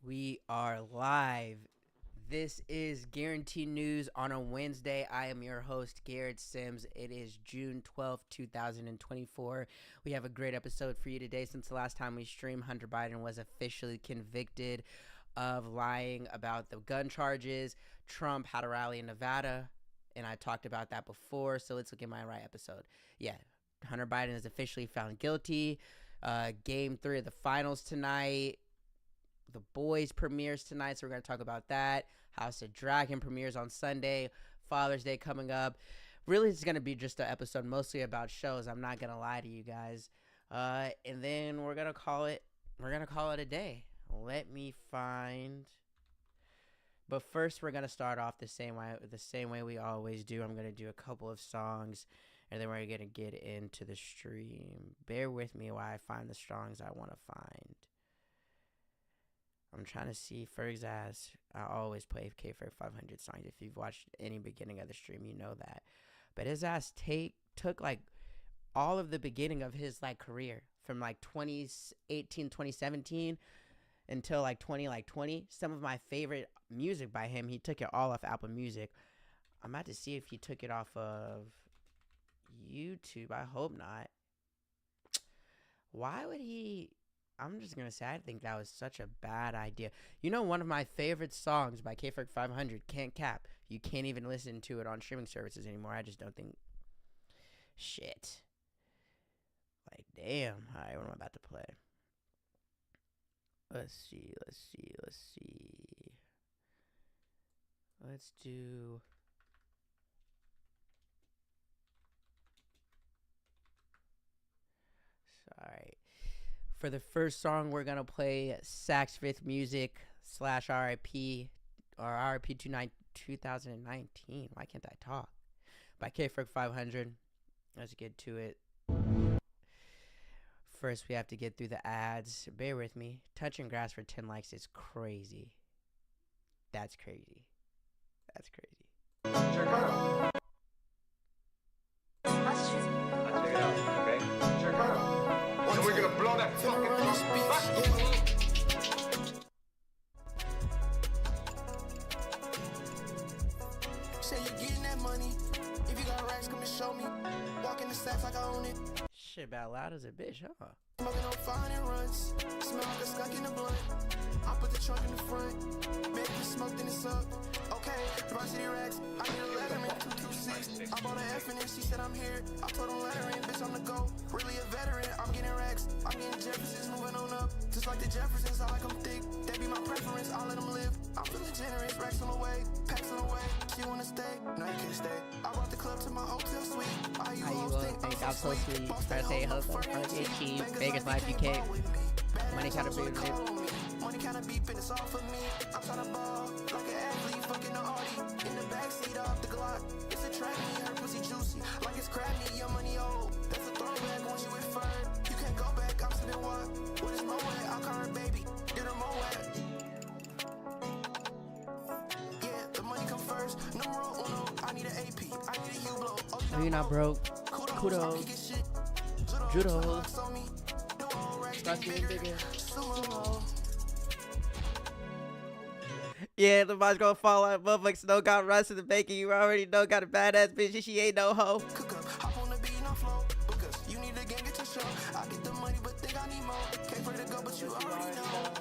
We are live. This is Guaranteed News on a Wednesday. I am your host, Garrett Sims. It is June 12th, 2024. We have a great episode for you today. Since the last time we streamed, Hunter Biden was officially convicted of lying about the gun charges. Trump had a rally in Nevada, and I talked about that before, so let's look at my right episode. Yeah, Hunter Biden is officially found guilty. Game 3 of the finals tonight. The Boys premieres tonight, so we're going to talk about that. House of Dragon premieres on Sunday. Father's Day coming up. Really, it's going to be just an episode mostly about shows. I'm not going to lie to you guys. And then we're going to call it a day. Let me find. But first, we're going to start off the same way we always do. I'm going to do a couple of songs, and then we're going to get into the stream. Bear with me while I find the songs I want to find. I'm trying to see Ferg's ass. I always play K-Ferg 500 songs. If you've watched any beginning of the stream, you know that. But his ass took like all of the beginning of his like career from like 2018, 2017 until like 2020. Some of my favorite music by him, he took it all off Apple Music. I'm about to see if he took it off of YouTube. I hope not. Why would he? I'm just going to say I think that was such a bad idea. You know, one of my favorite songs by K-Ferg 500, Can't Cap. You can't even listen to it on streaming services anymore. I just don't think. Shit. Like, damn. All right, what am I about to play? Let's see. Let's do. Sorry. For the first song, we're going to play Sax Fifth Music / RIP or RIP 2019. Why can't I talk? By K-Ferg 500. Let's get to it. First, we have to get through the ads. Bear with me. Touching grass for 10 likes is crazy. That's crazy. That's crazy. Check it out. Let's check it out, okay? Check it out. And we're gonna blow that fucking Say you're getting that money. If you got racks, come and show me. Walk in the stacks like I own it. Shit about loud as a bitch, huh? Smoking on fire and runs. Smell like a skunk in the blunt. I put the trunk in the front. Make me smoke, then it's up. Okay, varsity racks. I need a Letterman 226. I bought an F and she said I'm here. I told them Letterman, bitch, I'm the GOAT. Really a veteran. I'm getting racks. I'm getting Jeffersons, moving on up. Just like the Jeffersons, I like them thick. That be my preference. I'll let them live. I'm feeling generous. Racks on the way. Packs on the way. She wanna stay? No, you can't stay. I brought the club to my hotel suite. How you think I'm so sweet? Birthday host of Birthday Cheese. Vegas Life UK. Money kind of big. Money kind of beeping, it's all for me. I'm trying to ball like an athlete, fucking the Audi. In the backseat of the Glock. It's a track me, her pussy juicy. Like it's crabby, your money old. That's a throwback once you inferred. You can't go back, I'm sipping what? What is Mo at? I'll call her baby. Get her Mo at. Yeah, the money come first. Numero uno, I need an AP. I need a Hublot. Oh, you're not broke. Kudos. Judo. Start getting bigger. Yeah, the boss gonna fall out. Motherfuckers no got rust in the bacon. You already know got a badass bitch and she ain't no hoe. Cook up, hop on the beat, no flow. Because you need a gang, get your show. I get the money, but think I need more. Can't for to go, but you already know.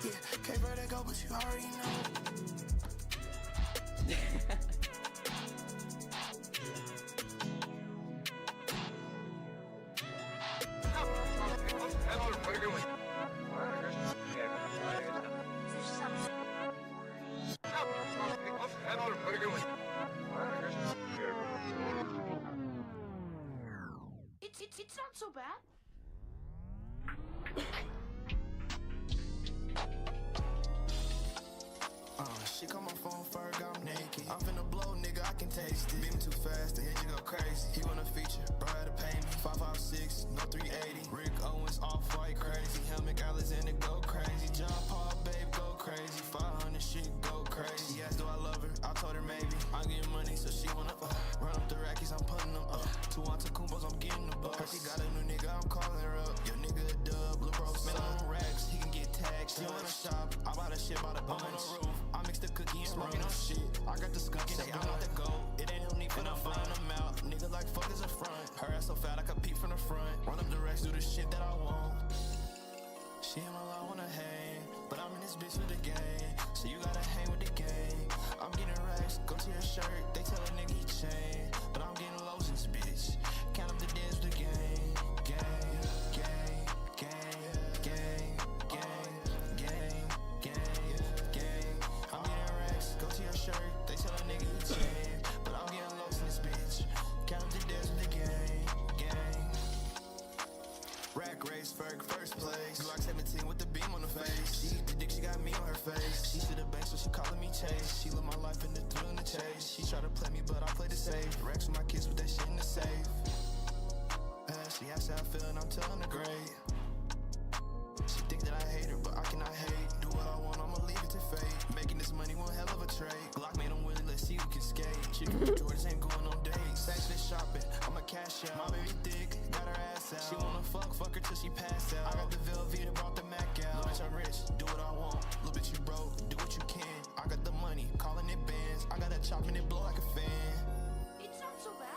Yeah, can't for to go, but you already know. It's not so bad. She call my phone Ferg, I'm naked. I'm finna blow, nigga, I can taste it. Beam too fast, the hit you go crazy. He wanna feature, bro had to pay me. 556, no 380. Rick Owens, off-white crazy. Helmet Alexander, go crazy. John Paul, babe, go crazy. 500 shit, go crazy. Yes, do I love her? I told her maybe. I'm getting money, so she wanna fuck. Run up the rackies, I'm putting them up. 2 on 2 Kumbos, I'm getting the bucks. Her, she got a new nigga, I'm calling her up. Your nigga a dub, lil' bro, spend on racks. He can get taxed. She wanna shop. shit by the bunch. I mix the cookie and smoking on shit. I got the skunk and they I'm not the goat. It ain't no need for no fun. I'm out. Nigga like fuck is a front. Her ass so fat I can peek from the front. Run up the racks, do the shit that I want. She ain't my I wanna hang, but I'm in this bitch with the gang. So you gotta hang with the gang. I'm getting racks, go to your shirt. They tell a nigga he chain, but I'm getting lows in this bitch. Count up the days with the gang. Gang, gang, gang, gang, gang, gang, gang, gang. I'm getting racks, go to your shirt. They tell a nigga he chain, but I'm getting lows in this bitch. Count up the days with the gang. Gang. Rack race, Ferg, first place. Glock 17 with the beam on the face. She eat the dick, she got me on her face. She to the bank, so she calling me Chase. She live my life in the thrill and the chase. She try to play me, but I play the safe. Racks with my kids with that shit in the safe. She asked how I feel and I'm telling her great. She think that I hate her, but I cannot hate. Do what I want, I'ma leave it to fate. Making this money one hell of a trade. Glock made him willing, let's see who can skate. Chicken with Jordans ain't going on dates. Saturday shopping, I'ma cash out. My baby thick, got her ass out. She wanna fuck her till she pass out. I got the Velveeta, brought the Mac out. Little bitch, I'm rich, do what I want. Little bitch, you broke, do what you can. I got the money, calling it bands. I got that chopping it blow like a fan. It's not so bad.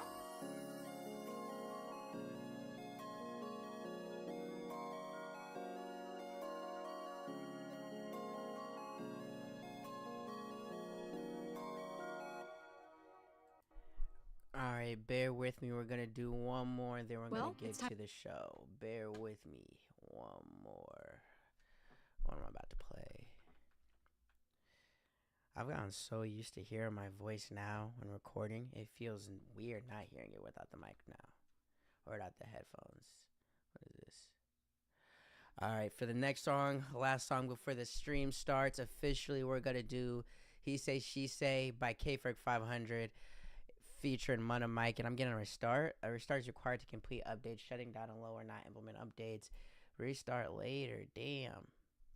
Alright, bear with me. We're gonna do one more, and then we're Well, gonna get it's to the show. Bear with me. One more. What am I about to play? I've gotten so used to hearing my voice now when recording. It feels weird not hearing it without the mic now. Or without the headphones. What is this? Alright, for the next song, last song before the stream starts, officially we're gonna do He Say, She Say by K-Ferg 500. Featuring Muna Mike, and I'm getting a restart. A restart is required to complete updates. Shutting down and low or not implement updates. Restart later. Damn.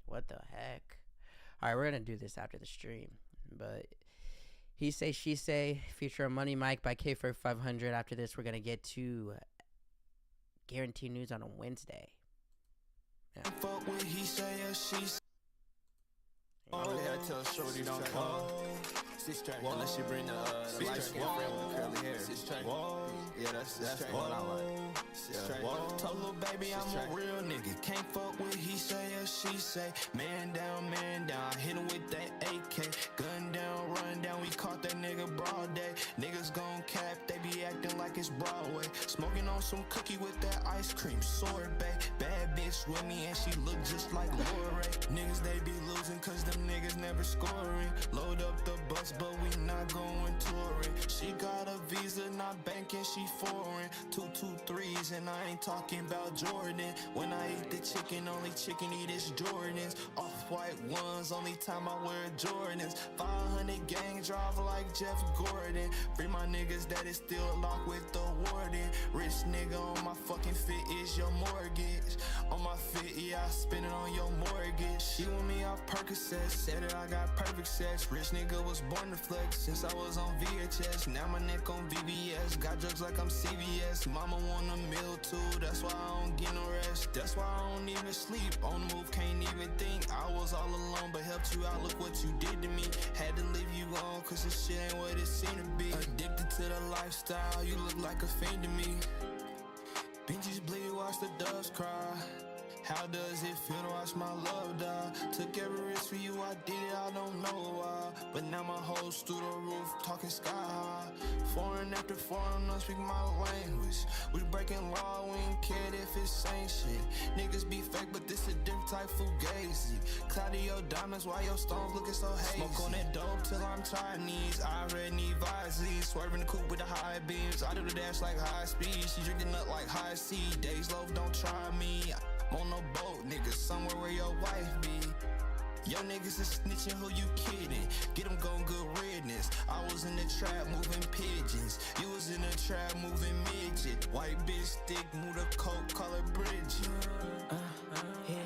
What the heck? Alright, we're gonna do this after the stream. But He Say, She Say, featuring Money Mike by K-Ferg 500. After this, we're gonna get to Guarantee News on a Wednesday. Yeah. Fuck what he say or she say. I really had to tell Shorty don't come. Unless she bring the light skin friend with the curly hair. Yeah, that's what I like. Told little baby I'm a real nigga. Can't fuck with he say or she say. Man down, hit him with that AK. Gun down, run down, we caught that nigga broad day. Niggas gon' cap, they be acting like it's Broadway. Smoking on some cookie with that ice cream sorbet. Bad bitch with me and she look just like Lori. Niggas they be losing cause them niggas never scoring. Load up the bus but we not going touring. She got a visa, not banking, she foreign. 223s and I ain't talking about Jordan. When I eat the chicken, only chicken eat is Jordans. Off-white ones, only time I wear Jordans. 500 gang drive like Jeff Gordon. Free my niggas that is still locked with the warden. Rich nigga on my fucking fit is your mortgage. On my fit, yeah, I spend it on your mortgage. She want me off Percocet, said that I got perfect sex. Rich nigga was born to flex since I was on VHS. Now my neck on BBS, got drugs like I'm CVS. Mama want a meal too, that's why I don't get no rest. That's why I don't even sleep, on the move can't even think. I was all alone but helped you out, look what you did to me. Had to leave you on cause this shit ain't what it seemed to be. Addicted to the lifestyle, you look like a fiend to me. Benji's bleed, watch the doves cry. How does it feel to watch my love die? Took every risk for you, I did it, I don't know why. But now my whole studio roof talking sky high. Foreign after foreign, don't speak my language. We breaking law, we ain't cared if it's same shit. Niggas be fake, but this a different type fugazi. Cloudy your diamonds, why your stones looking so hazy? Smoke on that dope till I'm Chinese. I already need Visey. Swerving the coupe with the high beams. I do the dash like high speed. She drinking up like high C. Days low, don't try me. On no boat, nigga, somewhere where your wife be. Yo niggas is snitching, who you kidding? Get them gon' good riddance. I was in the trap moving pigeons. You was in the trap moving midget. White bitch stick, move the coke, call her Bridget. Yeah,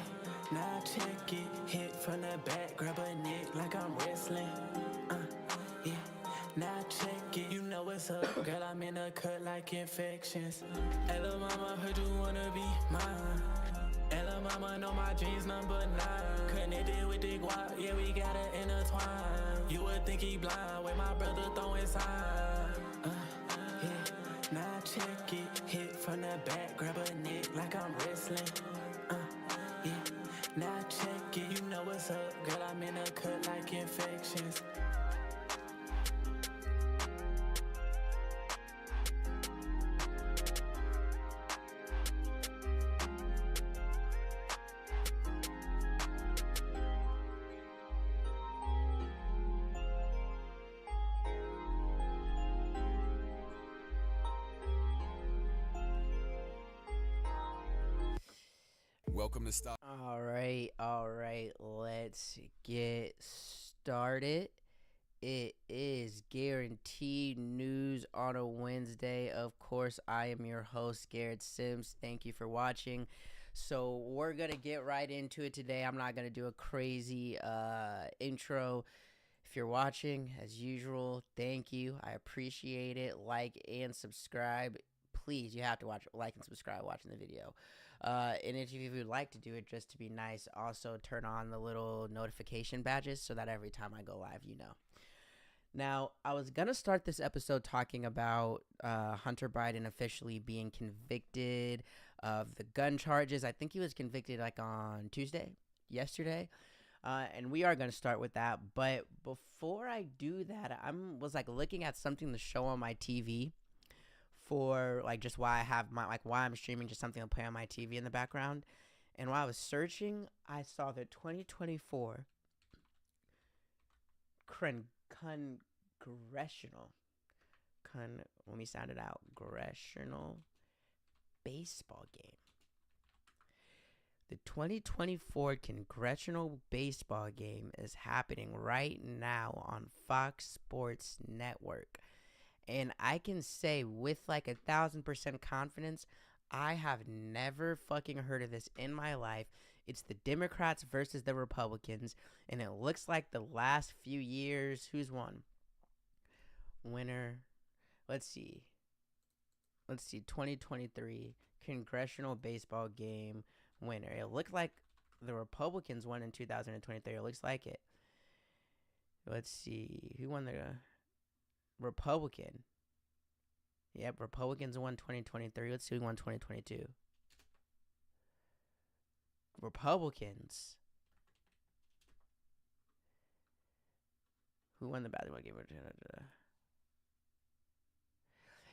now check it. Hit from the back, grab a neck like I'm wrestling. Yeah, now check it. You know what's up, girl, I'm in a cut like infections. Hey, lil' mama, heard you wanna be mine. And lil' mama know my jeans number 9. Connected with the guap, yeah, we gotta intertwine. You would think he blind when my brother throwing sign. Yeah, now check it. Hit from the back, grab a neck like I'm wrestling. Yeah, now check it. You know what's up, girl, I'm in a cut like infections. Welcome to Stop. All right, let's get started. It is Guaranteed News on a Wednesday. Of course, I am your host, Garrett Sims. Thank you for watching. So we're going to get right into it today. I'm not going to do a crazy intro. If you're watching, as usual, thank you. I appreciate it. Like and subscribe. Please, you have to like and subscribe watching the video. And if you would like to do it just to be nice, also turn on the little notification badges so that every time I go live, you know. Now, I was going to start this episode talking about Hunter Biden officially being convicted of the gun charges. I think he was convicted like on yesterday. And we are going to start with that. But before I do that, was like looking at something to show on my TV for like just why I have why I'm streaming, just something to play on my TV in the background. And while I was searching, I saw the 2024 congressional baseball game. The 2024 congressional baseball game is happening right now on Fox Sports Network. And I can say with like 1,000% confidence, I have never fucking heard of this in my life. It's the Democrats versus the Republicans. And it looks like the last few years, who's won? Winner. Let's see. 2023 congressional baseball game winner. It looked like the Republicans won in 2023. It looks like it. Let's see. Who won the Republican? Yep, Republicans won 2023. Let's see who won 2022. Republicans. Who won the basketball game?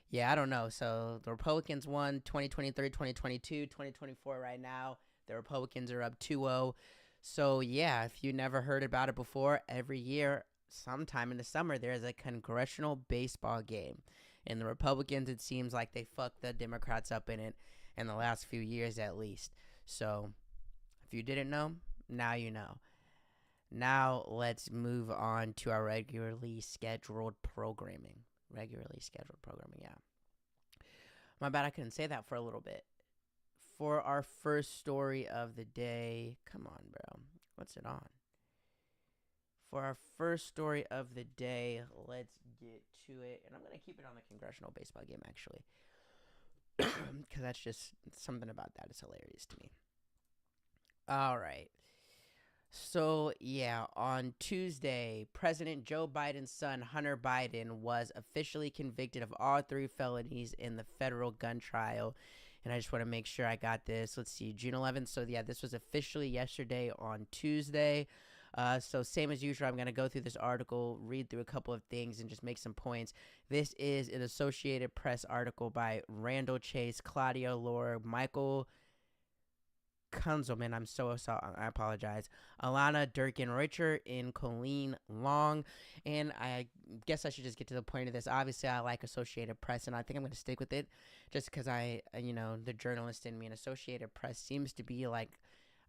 Yeah, I don't know. So the Republicans won 2023, 2022, 2024 right now. The Republicans are up 2-0. So yeah, if you never heard about it before, every year, sometime in the summer, there's a congressional baseball game. And the Republicans, it seems like they fucked the Democrats up in it in the last few years at least. So if you didn't know, now you know. Now let's move on to our regularly scheduled programming, yeah. My bad, I couldn't say that for a little bit. For our first story of the day, come on, bro. What's it on? For our first story of the day, let's get to it. And I'm going to keep it on the congressional baseball game, actually. Because that's just something about that is hilarious to me. All right. So, yeah, on Tuesday, President Joe Biden's son, Hunter Biden, was officially convicted of all 3 felonies in the federal gun trial. And I just want to make sure I got this. Let's see, June 11th. So, yeah, this was officially yesterday on Tuesday. So same as usual, I'm going to go through this article, read through a couple of things, and just make some points. This is an Associated Press article by Randall Chase, Claudia Lohr, Michael Kunzelman, I'm so sorry, I apologize, Alana Durkin-Richer, and Colleen Long. And I guess I should just get to the point of this. Obviously, I like Associated Press, and I think I'm going to stick with it just because the journalist in me, and Associated Press seems to be like,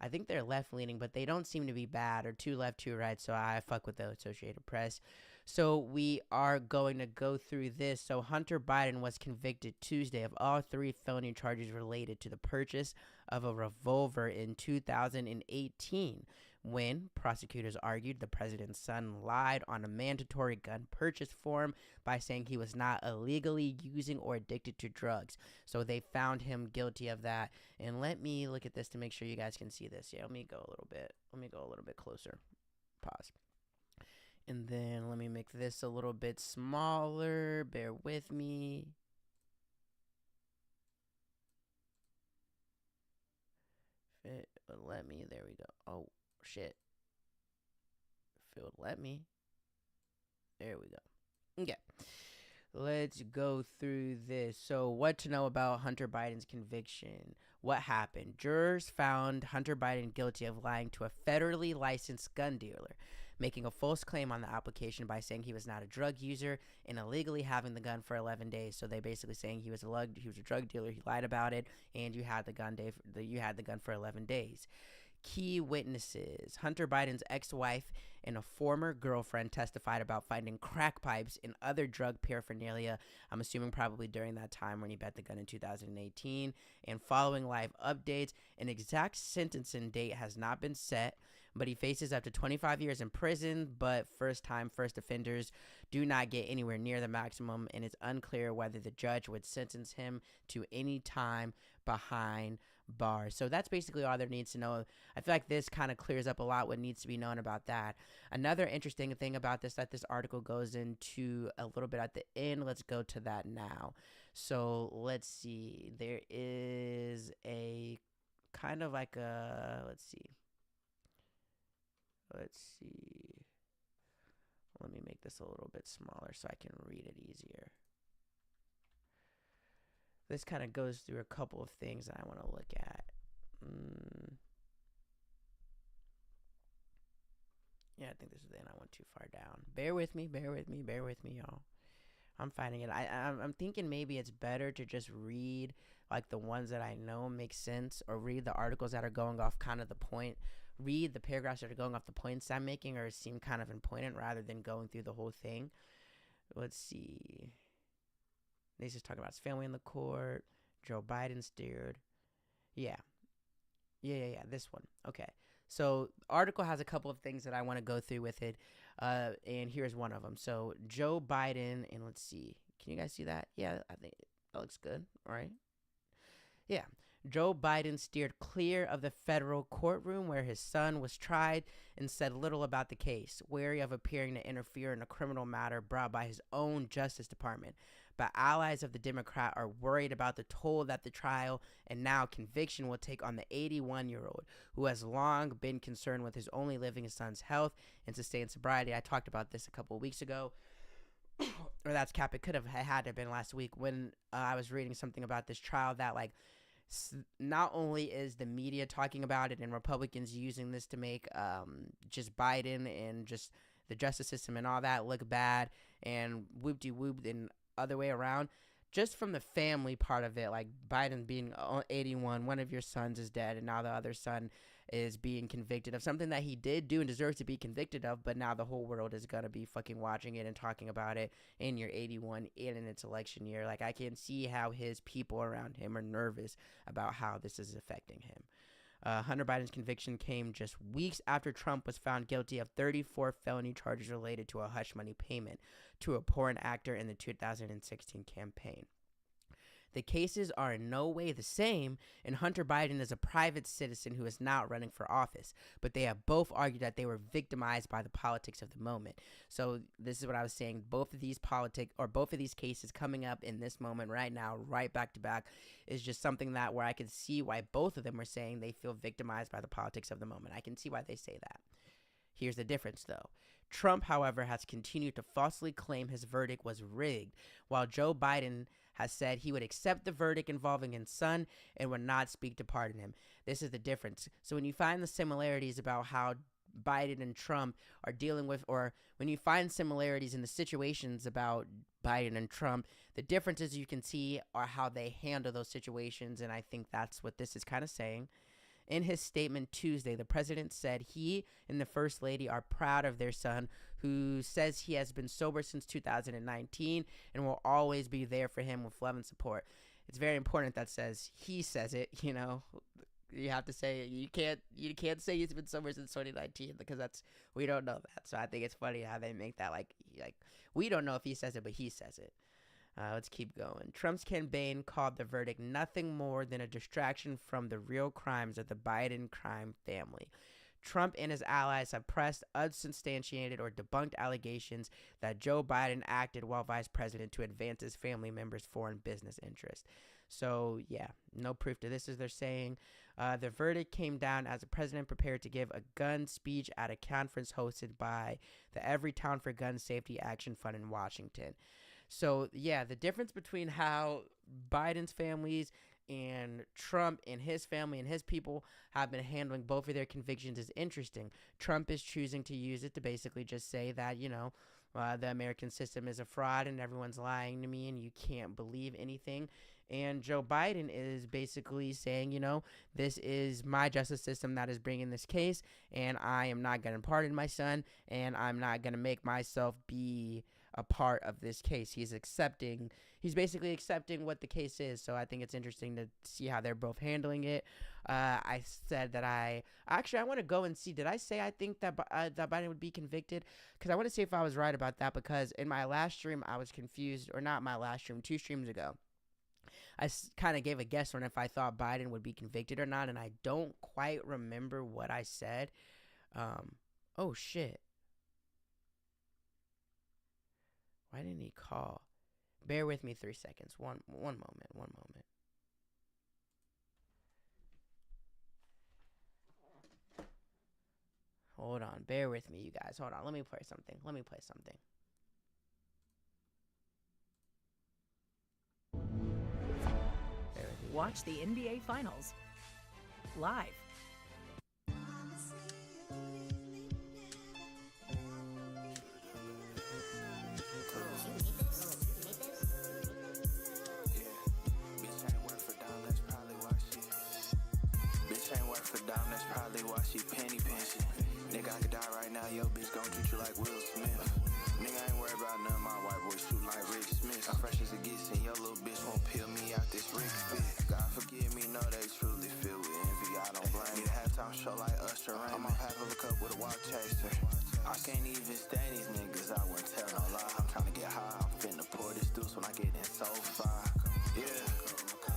I think they're left-leaning, but they don't seem to be bad or too left, too right, so I fuck with the Associated Press. So we are going to go through this. So Hunter Biden was convicted Tuesday of all 3 felony charges related to the purchase of a revolver in 2018, when prosecutors argued the president's son lied on a mandatory gun purchase form by saying he was not illegally using or addicted to drugs. So they found him guilty of that. And let me look at this to make sure you guys can see this. Yeah, let me go a little bit closer. Pause. And then let me make this a little bit smaller. Bear with me. If it would let me. There we go. Oh, shit. If it would let me. There we go. Okay. Let's go through this. So, what to know about Hunter Biden's conviction? What happened? Jurors found Hunter Biden guilty of lying to a federally licensed gun dealer, making a false claim on the application by saying he was not a drug user and illegally having the gun for 11 days. So they basically saying he was a drug dealer. He lied about it, and you had the gun for 11 days. Key witnesses: Hunter Biden's ex-wife and a former girlfriend testified about finding crack pipes and other drug paraphernalia, I'm assuming probably during that time when he bought the gun in 2018. And following live updates, an exact sentencing date has not been set, but he faces up to 25 years in prison. But first offenders do not get anywhere near the maximum, and it's unclear whether the judge would sentence him to any time behind bars. So that's basically all there needs to know. I feel like this kind of clears up a lot what needs to be known about that. Another interesting thing about this that this article goes into a little bit at the end. Let's go to that now. So let's see. There is a kind of like a, let's see. Let me make this a little bit smaller so I can read it easier. This kind of goes through a couple of things that I want to look at. Yeah, I think this is the end. I went too far down. Bear with me, y'all. I'm finding it. I'm thinking maybe it's better to just read like the ones that I know make sense, or read the articles that are going off kind of the point. Read the paragraphs that are going off the points I'm making or seem kind of important rather than going through the whole thing. Let's see. He's just talking about his family in the court. Joe Biden steered. Yeah. This one. Okay. So the article has a couple of things that I want to go through with it. And here's one of them. So Joe Biden, and let's see. Can you guys see that? Yeah, I think that looks good. All right. Yeah. Joe Biden steered clear of the federal courtroom where his son was tried and said little about the case, wary of appearing to interfere in a criminal matter brought by his own Justice Department. But allies of the Democrat are worried about the toll that the trial and now conviction will take on the 81-year-old, who has long been concerned with his only living son's health and sustained sobriety. I talked about this a couple of weeks ago. Or that's cap. It could have had to have been last week when I was reading something about this trial that, like, not only is the media talking about it and Republicans using this to make just Biden and just the justice system and all that look bad and whoop-de-whoop and other way around, just from the family part of it, like Biden being 81, one of your sons is dead, and now the other son is being convicted of something that he did do and deserves to be convicted of, but now the whole world is going to be fucking watching it and talking about it in your 81 in its election year. Like, I can see how his people around him are nervous about how this is affecting him. Hunter Biden's conviction came just weeks after Trump was found guilty of 34 felony charges related to a hush money payment to a porn actor in the 2016 campaign. The cases are in no way the same, and Hunter Biden is a private citizen who is not running for office, but they have both argued that they were victimized by the politics of the moment. So this is what I was saying. Both of these cases coming up in this moment right now, right back to back, is just something that where I can see why both of them are saying they feel victimized by the politics of the moment. I can see why they say that. Here's the difference, though. Trump, however, has continued to falsely claim his verdict was rigged, while Joe Biden has said he would accept the verdict involving his son and would not speak to pardon him. This is the difference. So when you find the similarities about how Biden and Trump are dealing with, or when you find similarities in the situations about Biden and Trump, the differences you can see are how they handle those situations, and I think that's what this is kind of saying. In his statement Tuesday, the president said he and the First Lady are proud of their son, who says he has been sober since 2019 and will always be there for him with love and support. It's very important that he says it, you have to say you can't say he's been somewhere since 2019 because we don't know that. So I think it's funny how they make that like we don't know if he says it, but he says it. Let's keep going. Trump's campaign called the verdict nothing more than a distraction from the real crimes of the Biden crime family. Trump and his allies have pressed unsubstantiated or debunked allegations that Joe Biden acted while vice president to advance his family members' foreign business interests. So, yeah, no proof to this, as they're saying. The verdict came down as the president prepared to give a gun speech at a conference hosted by the Everytown for Gun Safety Action Fund in Washington. So, yeah, the difference between how Biden's families and Trump and his family and his people have been handling both of their convictions is interesting. Trump is choosing to use it to basically just say that, the American system is a fraud and everyone's lying to me and you can't believe anything. And Joe Biden is basically saying, this is my justice system that is bringing this case, and I am not going to pardon my son, and I'm not going to make myself be a part of this case. He's basically accepting what the case is. So I think it's interesting to see how they're both handling it. I said that I want to go and see, did I say I think that that Biden would be convicted? Because I want to see if I was right about that, because in my last stream I was confused, or not my last stream, 2 streams ago. I kind of gave a guess on if I thought Biden would be convicted or not, and I don't quite remember what I said. Oh shit. Why didn't he call? Bear with me 3 seconds. One moment. Hold on. Bear with me, you guys. Hold on. Let me play something. Watch the NBA Finals live. That's probably why she penny pinching. Nigga, I could die right now, yo bitch gon' treat you like Will Smith. Nigga, I ain't worried about none of my white boys shooting like Rick Smith. I'm fresh as it gets, and your little bitch won't peel me out this Rick fit. God forgive me, know they truly filled with envy, I don't blame. Need a halftime show like Usher Raymond. I'm on half of a cup with a walk chaser. I can't even stand these niggas, I wouldn't tell no lie. I'm trying to get high, I'm finna pour this deuce when I get in so far. Yeah,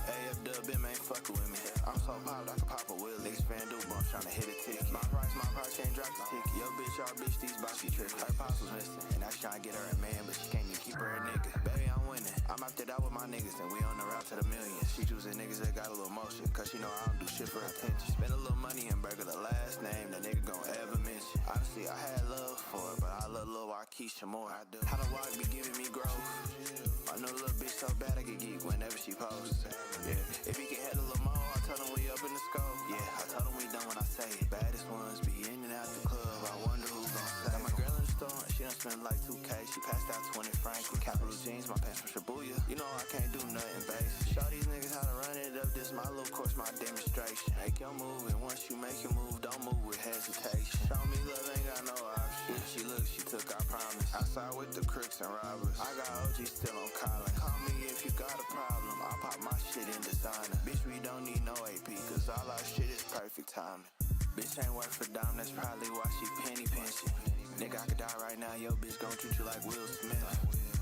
AF Dub ain't fucking with me. I'm so popped, I can pop a wheel. Niggas fan do bumps tryna hit a ticket. My price can't drop the ticket. Yo bitch, our bitch, these box she trick. Her pops was missing, and I tryna get her a man, but she can't even keep her a nigga. Baby, I'm winning. I'm out there out with my niggas, and we on the route to the millions. She choosing niggas that got a little motion, cause she know I don't do shit for attention. Spend a little money and burger the last name that nigga gon' ever mention. Honestly, I had love for her, but I love Lil Waukesha more. I do. How the walk be giving me growth. I know the little bitch so bad I get geek whenever she posts. Yeah, if he can head a little more, I told him we up in the scope. Yeah, I told him we done when I say it. Baddest ones be in and out the club. I wonder who gon' say. Got my girl in the store and she done spent like 2K. She passed out 20 francs with capital jeans, my pants from Shibuya. You know I can't do nothing basic. Show these niggas how to run it up. This my little course, my demonstration. Make your move, and once you make your move, don't move with hesitation. Show me love, ain't got no option. She looked, she took our promise. Outside with the crooks and robbers. I got OG still on collar. Call me if you got a problem. I'll pop my shit in designer. Bitch, we don't need no AP, cause all our shit is perfect timing. Bitch ain't worth a dime, that's probably why she penny pinching. Nigga, I could die right now, yo bitch gon' treat you like Will Smith.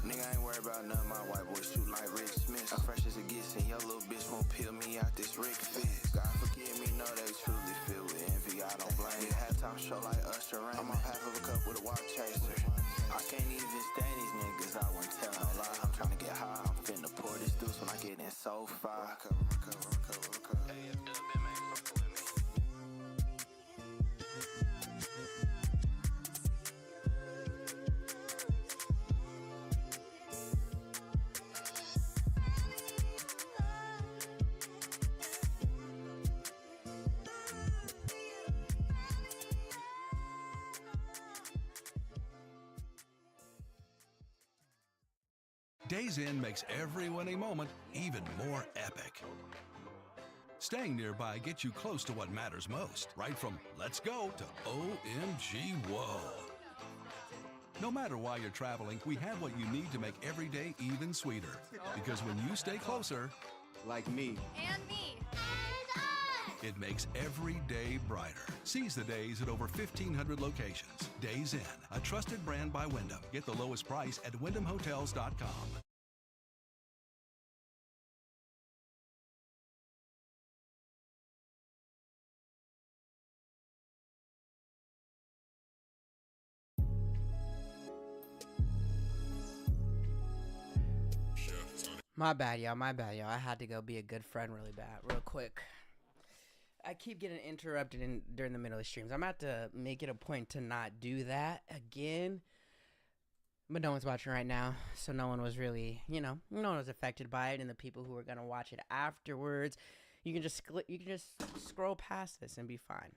Nigga, I ain't worried about none of my white boys shooting like Rick Smith. I'm fresh as it gets, and your little bitch won't peel me out this Rick fit. God forgive me, know they truly filled with envy, I don't blame. Need a halftime show like Usher Raymond. I'm on half of a cup with a walk chaser. I can't even stand these niggas, I wouldn't tell no lie. I'm trying to get high, I'm finna pour this deuce when I get in so far. Days Inn makes every winning moment even more epic. Staying nearby gets you close to what matters most, right from let's go to OMG whoa. No matter why you're traveling, we have what you need to make every day even sweeter. Because when you stay closer, like me, And me. It makes every day brighter. Seize the days at over 1,500 locations. Days Inn, a trusted brand by Wyndham. Get the lowest price at WyndhamHotels.com. My bad, y'all. My bad, y'all. I had to go be a good friend really bad, real quick. I keep getting interrupted during the middle of streams. I'm about to make it a point to not do that again. But no one's watching right now, so no one was really, no one was affected by it. And the people who are gonna watch it afterwards, you can just scroll past this and be fine.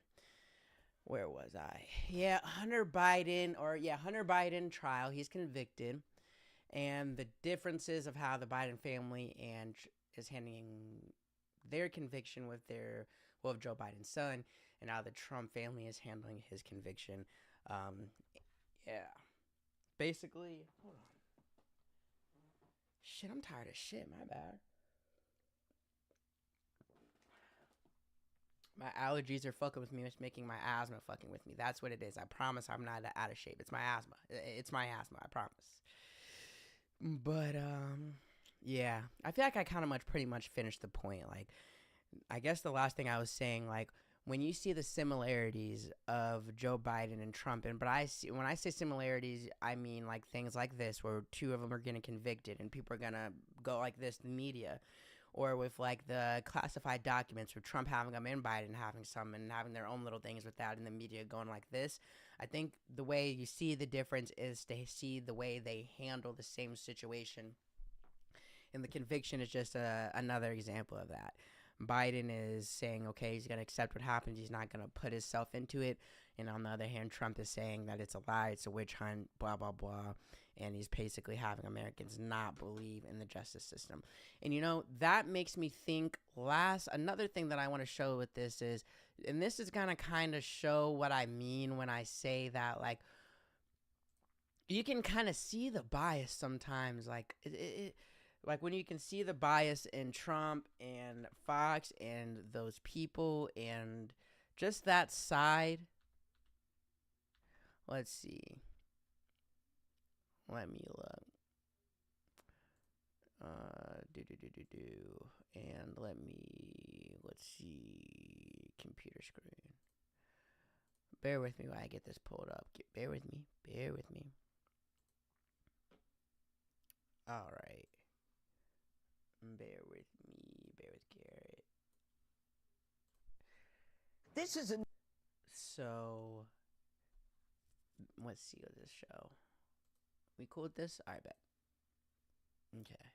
Where was I? Yeah, Hunter Biden trial. He's convicted. And the differences of how the Biden family is handling their conviction with of Joe Biden's son, and how the Trump family is handling his conviction. Basically, hold on. Shit, I'm tired of shit. My bad. My allergies are fucking with me. It's making my asthma fucking with me. That's what it is. I promise I'm not out of shape. It's my asthma. It's my asthma. I promise. But, yeah, I feel like I pretty much finished the point. Like, I guess the last thing I was saying, like, when you see the similarities of Joe Biden and Trump, when I say similarities, I mean, like, things like this, where two of them are getting convicted and people are gonna go like this in the media, or with, like, the classified documents with Trump having them and Biden having some and having their own little things with that in the media going like this. I think the way you see the difference is to see the way they handle the same situation. And the conviction is just another example of that. Biden is saying, okay, he's going to accept what happens. He's not going to put himself into it. And on the other hand, Trump is saying that it's a lie, it's a witch hunt, blah, blah, blah. And he's basically having Americans not believe in the justice system. And, that makes me think another thing that I want to show with this is, and this is going to kind of show what I mean when I say that, like, you can kind of see the bias sometimes, like, like when you can see the bias in Trump and Fox and those people and just that side. Let's see. Let me look. And let's see, computer screen. Bear with me while I get this pulled up. Bear with me. All right. Bear with Garrett. So, let's see what this show. We cool with this? I bet. Okay.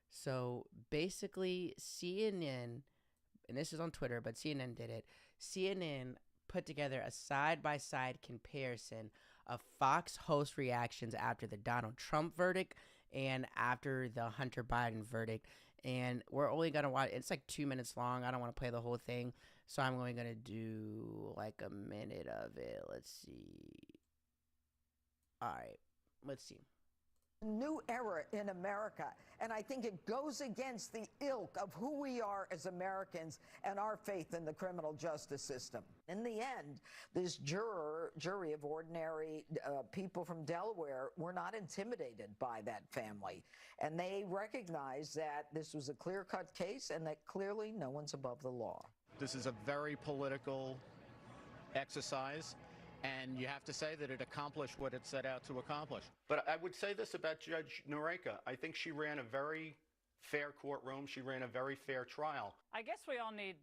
So, basically, CNN, and this is on Twitter, but CNN did it. CNN put together a side-by-side comparison of Fox host reactions after the Donald Trump verdict and after the Hunter Biden verdict. And we're only going to watch, it's like 2 minutes long. I don't want to play the whole thing. So I'm only going to do like a minute of it. Let's see. All right. Let's see. New era in America, and I think it goes against the ilk of who we are as Americans and our faith in the criminal justice system. In the end, this jury of ordinary people from Delaware were not intimidated by that family, and they recognized that this was a clear-cut case and that clearly no one's above the law. This is a very political exercise, and you have to say that it accomplished what it set out to accomplish. But I would say this about Judge Noreka. I think she ran a very fair courtroom. She ran a very fair trial. I guess we all need,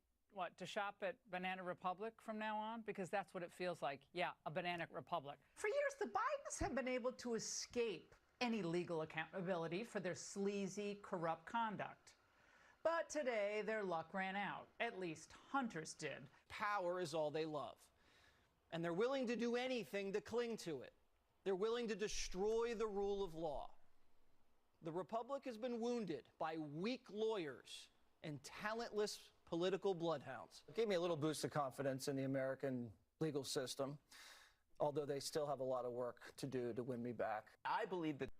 to shop at Banana Republic from now on? Because that's what it feels like. Yeah, a Banana Republic. For years, the Bidens have been able to escape any legal accountability for their sleazy, corrupt conduct. But today, their luck ran out. At least Hunter's did. Power is all they love. And they're willing to do anything to cling to it. They're willing to destroy the rule of law. The Republic has been wounded by weak lawyers and talentless political bloodhounds. It gave me a little boost of confidence in the American legal system, although they still have a lot of work to do to win me back. I believe that.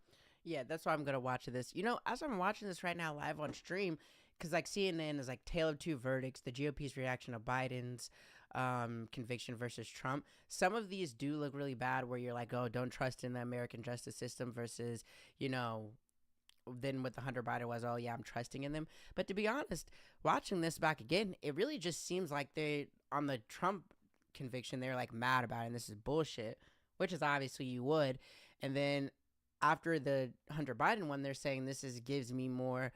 Yeah, that's why I'm going to watch this. As I'm watching this right now live on stream, because like CNN is like tailored to verdicts, the GOP's reaction to Biden's conviction versus Trump. Some of these do look really bad where you're like, oh, don't trust in the American justice system versus, you know, then with the Hunter Biden was, oh yeah, I'm trusting in them. But to be honest, watching this back again, it really just seems like they, on the Trump conviction, they're like mad about it and this is bullshit, which is obviously you would. And then after the Hunter Biden one, they're saying this gives me more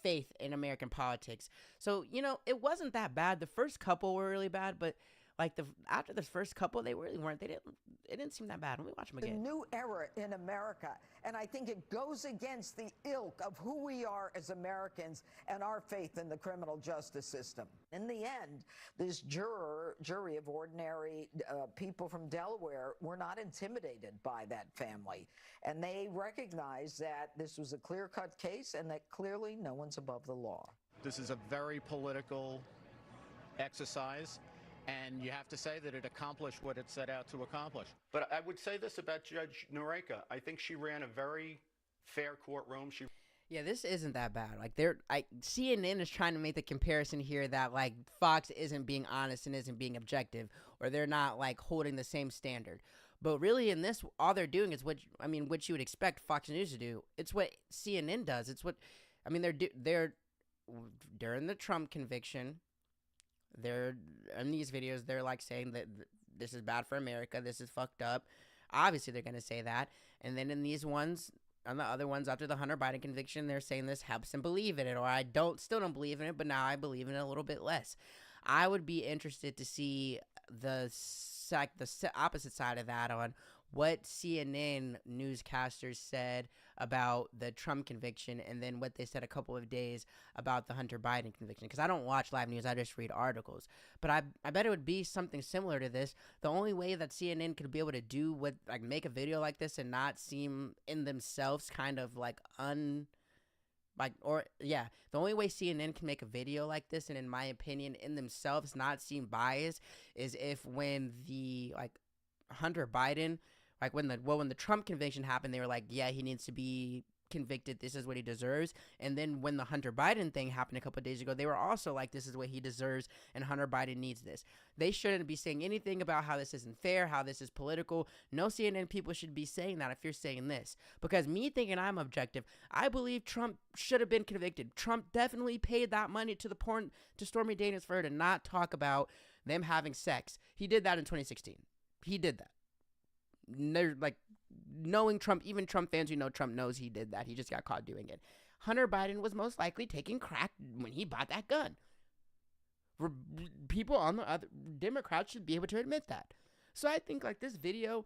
faith in American politics. So, you know, it wasn't that bad. The first couple were really bad, but like after the first couple, they really weren't. It didn't seem that bad. Let me watch them again. A new era in America, and I think it goes against the ilk of who we are as Americans and our faith in the criminal justice system. In the end, this jury of ordinary people from Delaware were not intimidated by that family, and they recognized that this was a clear-cut case and that clearly no one's above the law. This is a very political exercise, and you have to say that it accomplished what it set out to accomplish. But I would say this about Judge Noreika. I think she ran a very fair courtroom. Yeah, this isn't that bad. Like CNN is trying to make the comparison here that like Fox isn't being honest and isn't being objective, or they're not like holding the same standard. But really in this, all they're doing is what you would expect Fox News to do. It's what CNN does. It's what, I mean, they're during the Trump conviction, they're in these videos, they're like saying that this is bad for America, this is fucked up. Obviously they're going to say that. And then in these ones, on the other ones after the Hunter Biden conviction, they're saying this helps them believe in it, or I still don't believe in it, but now I believe in it a little bit less. I would be interested to see the opposite side of that on what CNN newscasters said about the Trump conviction and then what they said a couple of days about the Hunter Biden conviction. Because I don't watch live news, I just read articles. But I bet it would be something similar to this. The only way that CNN could be able to do make a video like this and not seem in themselves kind of like the only way CNN can make a video like this and in my opinion in themselves not seem biased is if when the Hunter Biden, when the Trump conviction happened, they were like, yeah, he needs to be convicted, this is what he deserves. And then when the Hunter Biden thing happened a couple of days ago, they were also like, this is what he deserves and Hunter Biden needs this. They shouldn't be saying anything about how this isn't fair, how this is political. No CNN people should be saying that if you're saying this. Because me thinking I'm objective, I believe Trump should have been convicted. Trump definitely paid that money to Stormy Daniels for her to not talk about them having sex. He did that in 2016. He did that. Knowing Trump, even Trump fans who know Trump knows he did that. He just got caught doing it. Hunter Biden was most likely taking crack when he bought that gun. People on the other Democrats should be able to admit that. So I think this video,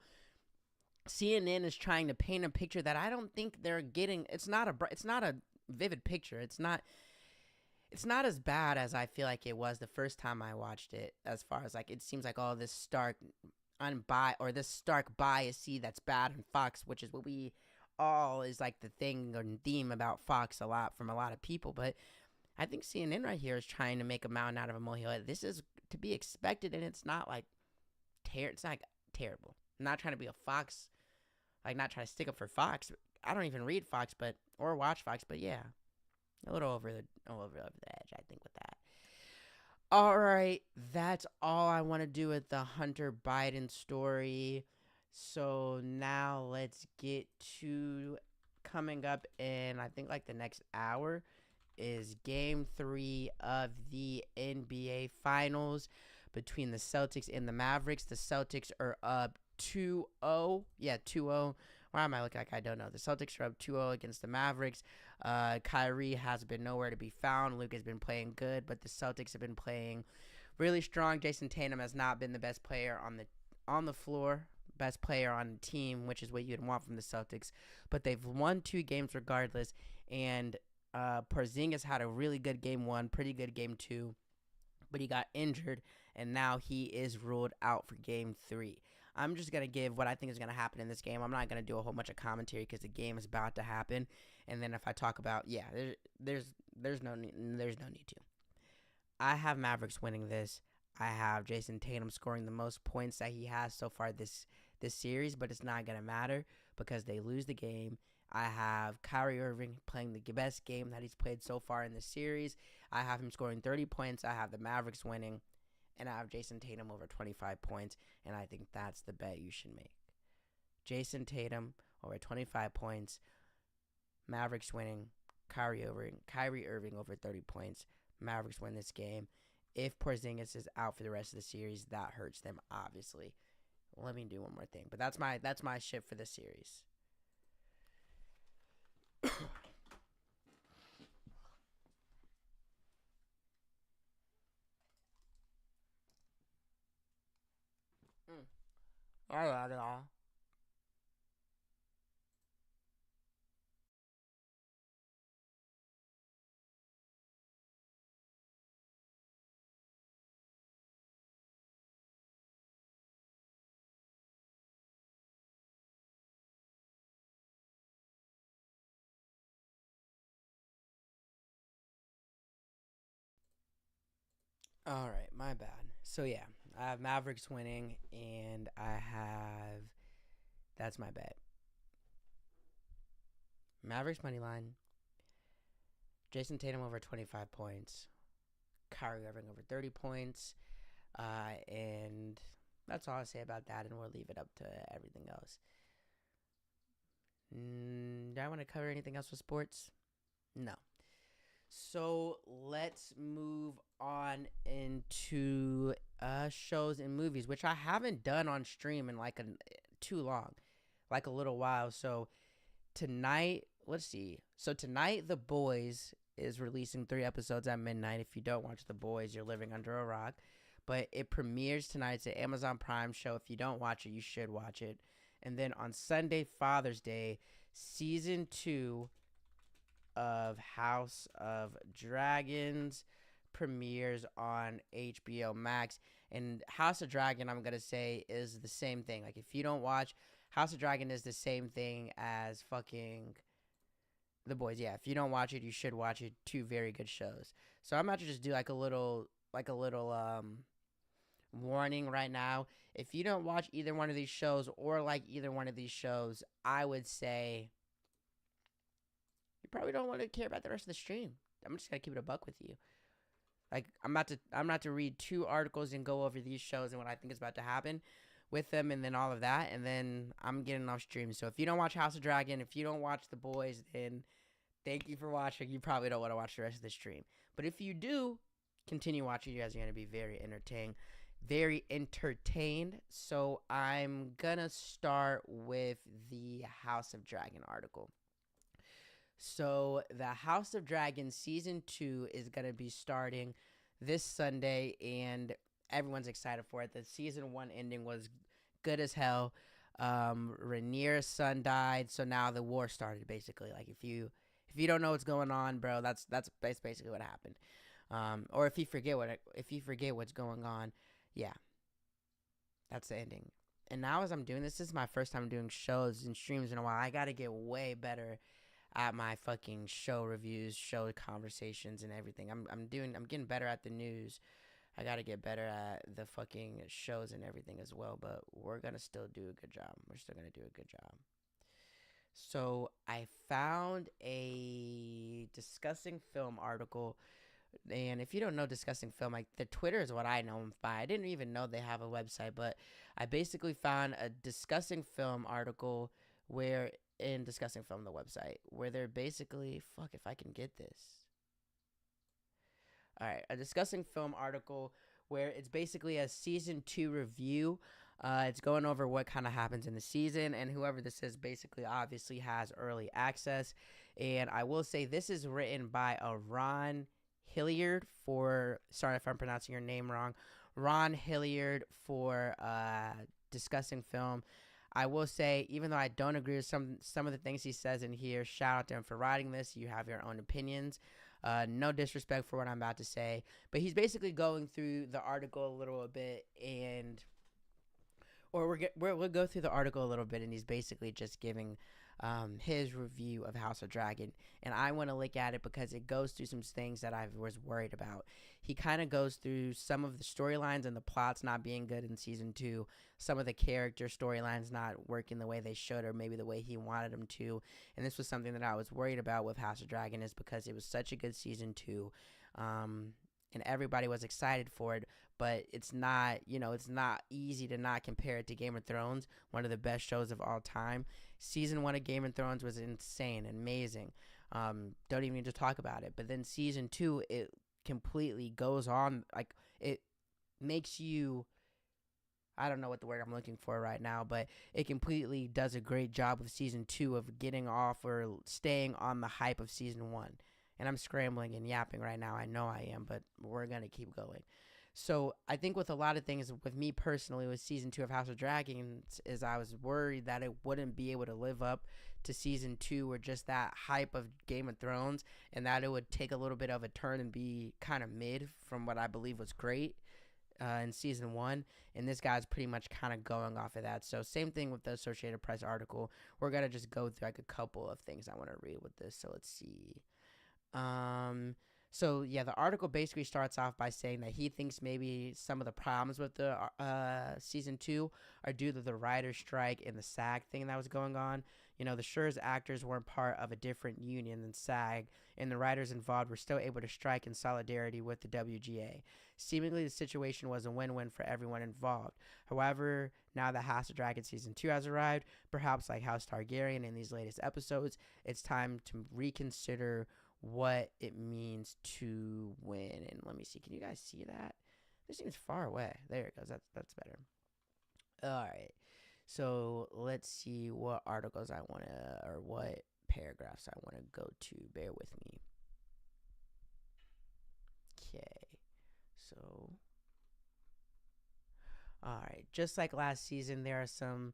CNN is trying to paint a picture that I don't think they're getting. It's not a vivid picture. It's not as bad as I feel like it was the first time I watched it. As far as it seems like all this stark bias that's bad on Fox, which is what we all is the thing or theme about Fox a lot from a lot of people. But I think CNN right here is trying to make a mountain out of a molehill. This is to be expected, and it's not it's not terrible. I'm not trying to be a Fox, not trying to stick up for Fox. I don't even read Fox, or watch Fox, but yeah, a little over the edge, I think, with that. All right, that's all I want to do with the Hunter Biden story. So now let's get to coming up in, I think, the next hour is Game 3 of the NBA Finals between the Celtics and the Mavericks. The Celtics are up 2-0. Yeah, 2-0. Why am I looking like I don't know? The Celtics are up 2-0 against the Mavericks. Kyrie has been nowhere to be found. Luke has been playing good, but the Celtics have been playing really strong. Jason Tatum has not been the best player on the floor, best player on the team, which is what you'd want from the Celtics. But they've won 2 games regardless, and Porzingis had a really good game 1, pretty good game 2, but he got injured, and now he is ruled out for game 3. I'm just going to give what I think is going to happen in this game. I'm not going to do a whole bunch of commentary because the game is about to happen. And then if I talk about, there's no need to. I have Mavericks winning this. I have Jason Tatum scoring the most points that he has so far this series, but it's not going to matter because they lose the game. I have Kyrie Irving playing the best game that he's played so far in the series. I have him scoring 30 points. I have the Mavericks winning. And I have Jason Tatum over 25 points. And I think that's the bet you should make. Jason Tatum over 25 points. Mavericks winning. Kyrie Irving over 30 points. Mavericks win this game. If Porzingis is out for the rest of the series, that hurts them, obviously. Let me do one more thing. But that's my ship for the series. All right, y'all. All right, my bad. So yeah, I have Mavericks winning, and that's my bet. Mavericks money line. Jason Tatum over 25 points. Kyrie Irving over 30 points. And that's all I'll say about that, and we'll leave it up to everything else. Do I want to cover anything else with sports? No. So let's move on into shows and movies, which I haven't done on stream in like too long, like a little while. So tonight, let's see. So tonight, The Boys is releasing 3 episodes at midnight. If you don't watch The Boys, you're living under a rock. But it premieres tonight. It's an Amazon Prime show. If you don't watch it, you should watch it. And then on Sunday, Father's Day, season 2 of House of Dragons premieres on HBO Max. And House of Dragon, I'm going to say, is the same thing. Like, if you don't watch, House of Dragon is the same thing as fucking The Boys. Yeah, if you don't watch it, you should watch it. 2 very good shows. So I'm about to just do like a little warning right now. If you don't watch either one of these shows or like either one of these shows, I would say you probably don't want to care about the rest of the stream. I'm just gonna keep it a buck with you. Like, I'm about to read 2 articles and go over these shows and what I think is about to happen with them, and then all of that, and then I'm getting off stream. So if you don't watch House of Dragon, if you don't watch The Boys, then thank you for watching. You probably don't want to watch the rest of the stream. But if you do, continue watching. You guys are gonna be very entertained. So I'm gonna start with the House of Dragon article. So the House of Dragon season 2 is gonna be starting this Sunday, and everyone's excited for it. The season 1 ending was good as hell. Rhaenyra's son died, so now the war started. Basically, like if you don't know what's going on, bro, that's basically what happened. Or if you forget what's going on, yeah, that's the ending. And now as I'm doing this is my first time doing shows and streams in a while. I gotta get way better at my fucking show reviews, show conversations, and everything. I'm getting better at the news. I gotta get better at the fucking shows and everything as well. But we're gonna still do a good job. We're still gonna do a good job. So I found a discussing film article. And if you don't know discussing film, like the Twitter is what I know them by. I didn't even know they have a website, but I basically found a discussing film article where in discussing film, the website, where they're basically, fuck if I can get this. All right, a discussing film article where it's basically a season 2 review. It's going over what kind of happens in the season, and whoever this is basically obviously has early access. And I will say this is written by a Ron Hilliard sorry if I'm pronouncing your name wrong, Ron Hilliard for discussing film. I will say, even though I don't agree with some of the things he says in here, shout out to him for writing this. You have your own opinions. No disrespect for what I'm about to say, but he's basically going through the article a little bit, we'll go through the article a little bit, and he's basically just giving his review of House of Dragon, and I want to look at it because it goes through some things that I was worried about. He kind of goes through some of the storylines and the plots not being good in season 2, some of the character storylines not working the way they should or maybe the way he wanted them to, and this was something that I was worried about with House of Dragon is because it was such a good season 2, and everybody was excited for it, but it's not, it's not easy to not compare it to Game of Thrones, one of the best shows of all time. Season 1 of Game of Thrones was insane, amazing. Don't even need to talk about it. But then season 2, it completely goes on, like, it makes you, I don't know what the word I'm looking for right now, but it completely does a great job with season 2 of getting off or staying on the hype of season 1. And I'm scrambling and yapping right now. I know I am, but we're going to keep going. So I think with a lot of things, with me personally, with season 2 of House of Dragons, is I was worried that it wouldn't be able to live up to season 2 or just that hype of Game of Thrones, and that it would take a little bit of a turn and be kind of mid from what I believe was great in season 1. And this guy's pretty much kind of going off of that. So same thing with the Associated Press article. We're going to just go through like a couple of things I want to read with this. So let's see. So yeah, the article basically starts off by saying that he thinks maybe some of the problems with the season 2 are due to the writer's strike and the SAG thing that was going on. The show's actors weren't part of a different union than SAG, and the writers involved were still able to strike in solidarity with the WGA. Seemingly, the situation was a win-win for everyone involved. However, now that House of Dragon Season 2 has arrived, perhaps like House Targaryen in these latest episodes, it's time to reconsider what it means to win. And let me see, can you guys see that? This seems far away. There it goes. That's better. All right, so let's see what articles I want to, or what paragraphs I want to go to. Bear with me. Okay, so all right, just like last season, there are some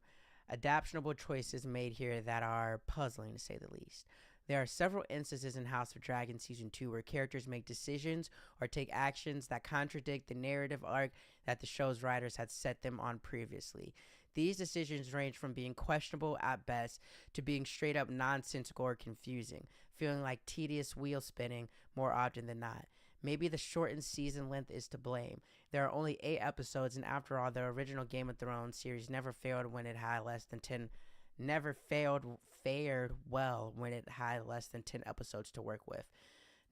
adaptionable choices made here that are puzzling, to say the least. There are several instances in House of Dragon Season 2 where characters make decisions or take actions that contradict the narrative arc that the show's writers had set them on previously. These decisions range from being questionable at best to being straight up nonsensical or confusing, feeling like tedious wheel spinning more often than not. Maybe the shortened season length is to blame. There are only 8 episodes, and after all, the original Game of Thrones series never fared well when it had less than 10 episodes to work with.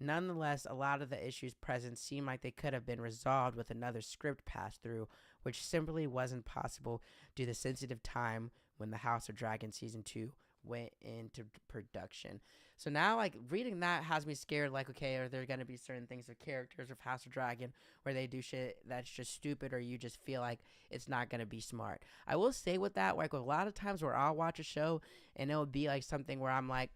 Nonetheless, a lot of the issues present seem like they could have been resolved with another script passed through, which simply wasn't possible due to the sensitive time when the House of Dragon Season 2 went into production. So now, like, reading that has me scared, like, okay, are there going to be certain things with characters of House of Dragon where they do shit that's just stupid, or you just feel like it's not going to be smart? I will say with that, like, a lot of times where I'll watch a show and it'll be like something where I'm like,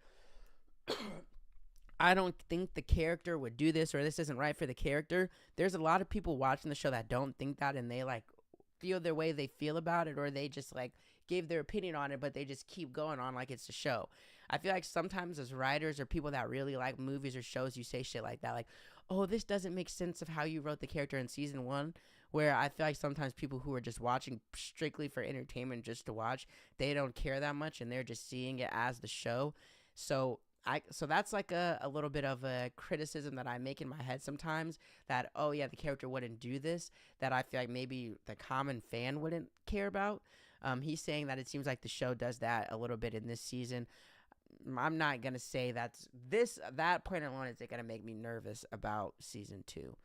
I don't think the character would do this, or this isn't right for the character. There's a lot of people watching the show that don't think that, and they, like, feel their way they feel about it, or they just, like, gave their opinion on it, but they just keep going on like it's a show. I feel like sometimes as writers or people that really like movies or shows, you say shit like that, like, oh, this doesn't make sense of how you wrote the character in season 1, where I feel like sometimes people who are just watching strictly for entertainment just to watch, they don't care that much, and they're just seeing it as the show. So that's like a little bit of a criticism that I make in my head sometimes, that, oh yeah, the character wouldn't do this, that I feel like maybe the common fan wouldn't care about. He's saying that it seems like the show does that a little bit in this season. I'm not going to say that point alone is going to make me nervous about season 2.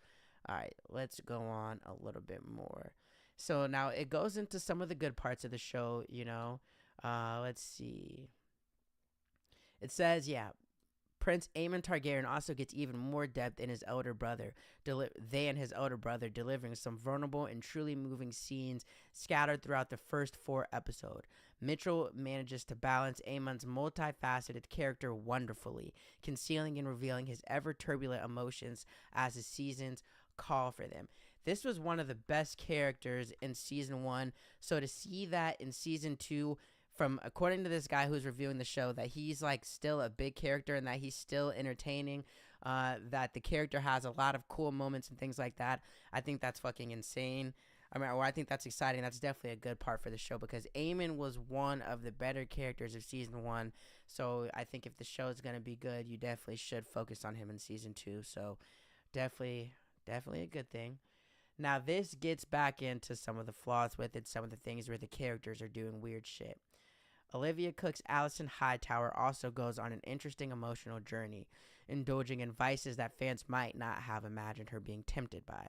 All right, let's go on a little bit more. So now it goes into some of the good parts of the show, let's see. It says, yeah, Prince Aemon Targaryen also gets even more depth in his elder brother, delivering some vulnerable and truly moving scenes scattered throughout the first 4 episodes. Mitchell manages to balance Aemon's multifaceted character wonderfully, concealing and revealing his ever-turbulent emotions as the seasons call for them. This was one of the best characters in Season 1, so to see that in Season 2, from according to this guy who's reviewing the show, that he's like still a big character and that he's still entertaining, that the character has a lot of cool moments and things like that, I think that's fucking insane. I think that's exciting. That's definitely a good part for the show because Eamon was one of the better characters of season 1. So I think if the show is going to be good, you definitely should focus on him in season 2. So definitely a good thing. Now, this gets back into some of the flaws with it, some of the things where the characters are doing weird shit. Olivia Cook's Allison Hightower also goes on an interesting emotional journey, indulging in vices that fans might not have imagined her being tempted by.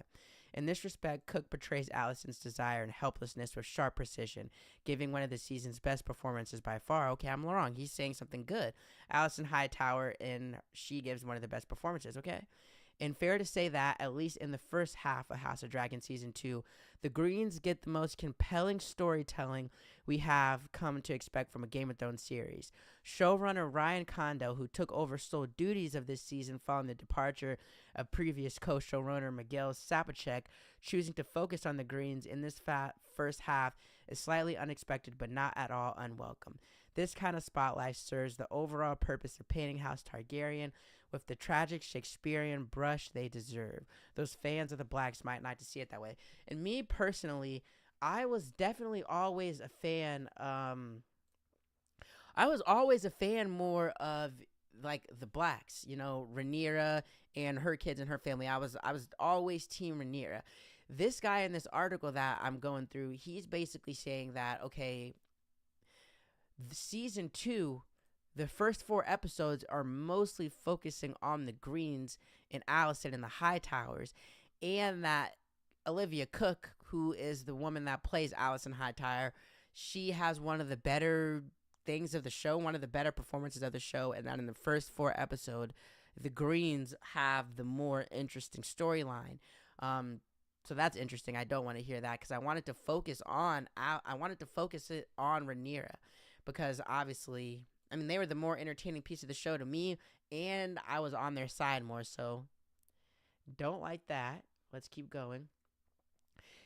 In this respect, Cook portrays Allison's desire and helplessness with sharp precision, giving one of the season's best performances by far. Okay, I'm wrong. He's saying something good. Allison Hightower, and she gives one of the best performances, okay? And fair to say that, at least in the first half of House of Dragon Season 2, the Greens get the most compelling storytelling we have come to expect from a Game of Thrones series. Showrunner Ryan Condal, who took over sole duties of this season following the departure of previous co-showrunner Miguel Sapochnik, choosing to focus on the Greens in this first half is slightly unexpected but not at all unwelcome. This kind of spotlight serves the overall purpose of painting House Targaryen with the tragic Shakespearean brush they deserve. Those fans of the Blacks might not to see it that way. And me personally, I was definitely always a fan. I was always a fan more of like the Blacks, you know, Rhaenyra and her kids and her family. I was always team Rhaenyra. This guy in this article that I'm going through, he's basically saying that, okay, season 2, the first 4 episodes are mostly focusing on the Greens and Allison and the Hightowers, and that Olivia Cook, who is the woman that plays Allison Hightower, she has one of the better things of the show, one of the better performances of the show, and that in the first 4 episodes, the Greens have the more interesting storyline. So that's interesting. I don't want to hear that because I wanted to focus it on Rhaenyra because obviously, I mean, they were the more entertaining piece of the show to me, and I was on their side more, so don't like that. Let's keep going.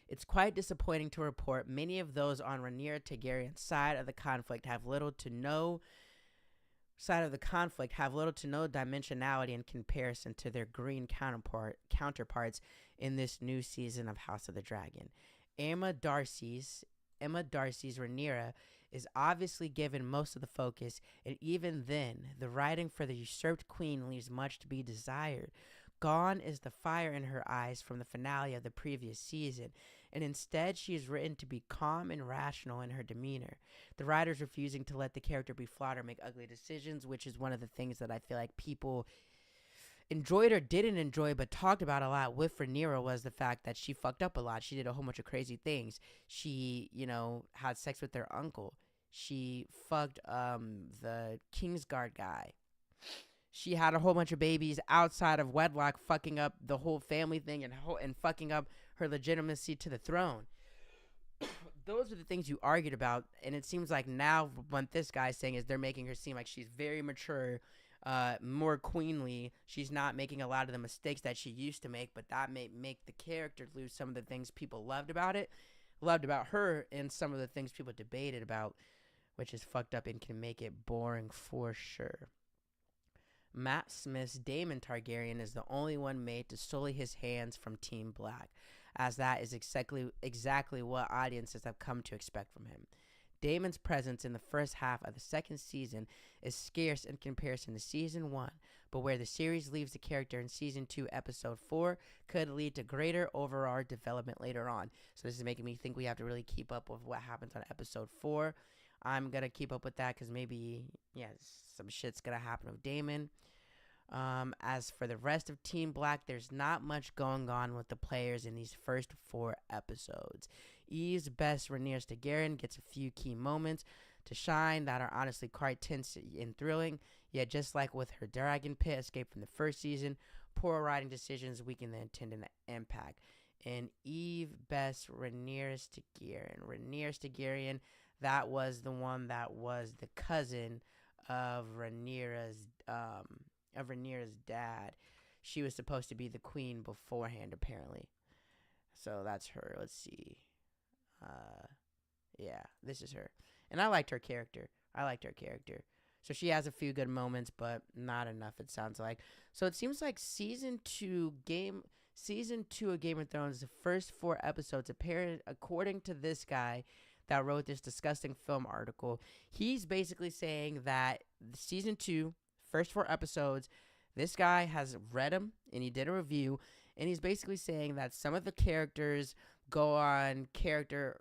It's quite disappointing to report many of those on Rhaenyra Targaryen's side of the conflict have little to no dimensionality in comparison to their green counterparts in this new season of House of the Dragon. Emma Darcy's Rhaenyra is obviously given most of the focus, and even then, the writing for the usurped queen leaves much to be desired. Gone is the fire in her eyes from the finale of the previous season, and instead she is written to be calm and rational in her demeanor. The writers refusing to let the character be flawed or make ugly decisions, which is one of the things that I feel like people enjoyed or didn't enjoy but talked about a lot with Rhaenyra was the fact that she fucked up a lot. She did a whole bunch of crazy things. She, had sex with their uncle. She fucked the Kingsguard guy. She had a whole bunch of babies outside of wedlock, fucking up the whole family thing and fucking up her legitimacy to the throne. Those are the things you argued about, and it seems like now what this guy's saying is they're making her seem like she's very mature, more queenly. She's not making a lot of the mistakes that she used to make, but that may make the character lose some of the things people loved about her, and some of the things people debated about, which is fucked up and can make it boring for sure. Matt Smith's Daemon Targaryen is the only one made to sully his hands from Team Black, as that is exactly what audiences have come to expect from him. Daemon's presence in the first half of the second season is scarce in comparison to season 1, but where the series leaves the character in season 2 episode 4 could lead to greater overall development later on. So this is making me think we have to really keep up with what happens on episode 4. I'm gonna keep up with that because maybe some shit's gonna happen with Daemon. As for the rest of Team Black, there's not much going on with the players in these first 4 episodes. Eve's best, Rhaenyra Targaryen, gets a few key moments to shine that are honestly quite tense and thrilling, yet just like with her dragon pit escape from the first season, poor writing decisions weaken the intended impact. And Eve best, Rhaenyra Targaryen, that was the one that was the cousin of Rhaenyra's dad. She was supposed to be the queen beforehand, apparently. So that's her. Let's see. This is her. And I liked her character. So she has a few good moments, but not enough, it sounds like. So it seems like season 2 season 2 of Game of Thrones, the first 4 episodes, apparent according to this guy that wrote this disgusting film article, he's basically saying that season 2, first 4 episodes, this guy has read them and he did a review, and he's basically saying that some of the characters go on character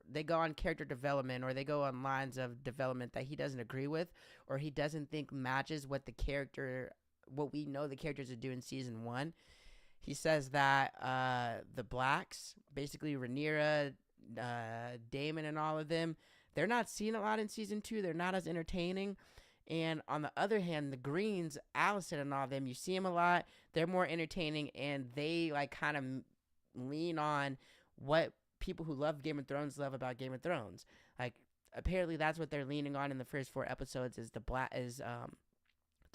development, or they go on lines of development that he doesn't agree with, or he doesn't think matches what we know the characters are doing in season 1. He says that the blacks, basically Rhaenyra, Daemon, and all of them, they're not seen a lot in season 2. They're not as entertaining. And on the other hand, the Greens, Alicent, and all of them, you see them a lot. They're more entertaining, and they like kind of lean on what people who love Game of Thrones love about Game of Thrones. Like, apparently that's what they're leaning on in the first 4 episodes is the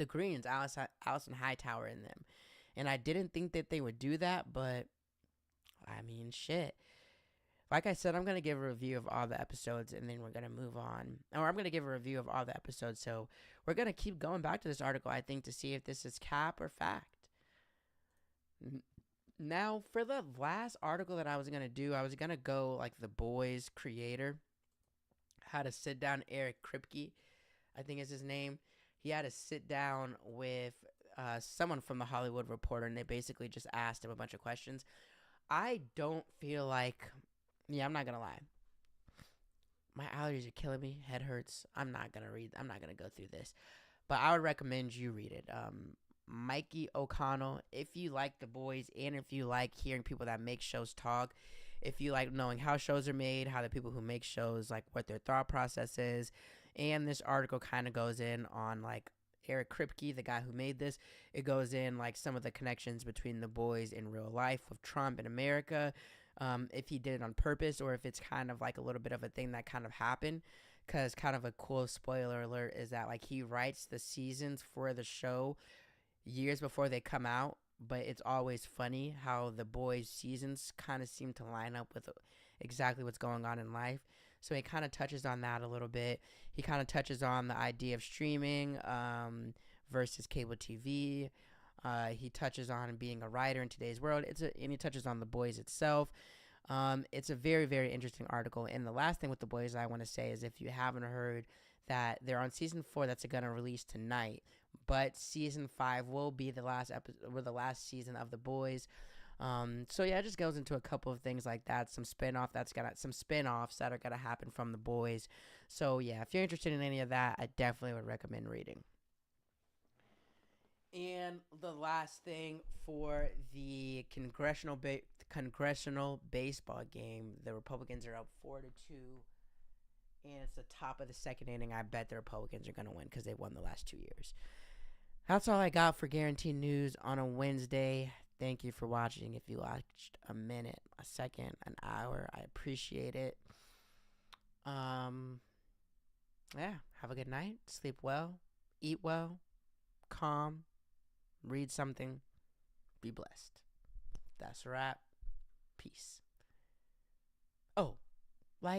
Greens, Alicent Hightower in them. And I didn't think that they would do that, but I mean, shit. Like I said, I'm going to give a review of all the episodes, and then we're going to move on. Or I'm going to give a review of all the episodes. So we're going to keep going back to this article, I think, to see if this is cap or fact. Now, for the last article that I was going to do, I was going to go like The Boys creator had to sit down, Eric Kripke, I think is his name. He had to sit down with someone from the Hollywood Reporter, and they basically just asked him a bunch of questions. I don't feel like, I'm not going to lie. My allergies are killing me. Head hurts. I'm not going to go through this. But I would recommend you read it. Mikey O'Connell, if you like The Boys, and if you like hearing people that make shows talk, if you like knowing how shows are made, how the people who make shows, like what their thought process is, and this article kind of goes in on like Eric Kripke, the guy who made this. It goes in like some of the connections between The Boys in real life with Trump in America, if he did it on purpose or if it's kind of like a little bit of a thing that kind of happened. Because kind of a cool spoiler alert is that like he writes the seasons for the show years before they come out, but it's always funny how The Boys seasons kind of seem to line up with exactly what's going on in life. So he kind of touches on that a little bit. He kind of touches on the idea of streaming versus cable TV. He touches on being a writer in today's world. And he touches on The Boys itself. It's a very, very interesting article. And the last thing with The Boys I want to say is, if you haven't heard, that they're on season 4 that's going to release tonight, but season 5 will be the last episode or the last season of The Boys. So yeah, it just goes into a couple of things like that. Some spinoffs that are gonna happen from The Boys. So yeah, if you're interested in any of that, I definitely would recommend reading. And the last thing for the congressional baseball game, the Republicans are up 4-2, and it's the top of the second inning. I bet the Republicans are gonna win because they won the last 2 years. That's all I got for Guaranteed News on a Wednesday. Thank you for watching. If you watched a minute, a second, an hour, I appreciate it. Yeah, have a good night. Sleep well. Eat well. Calm. Read something. Be blessed. That's a wrap. Peace. Oh,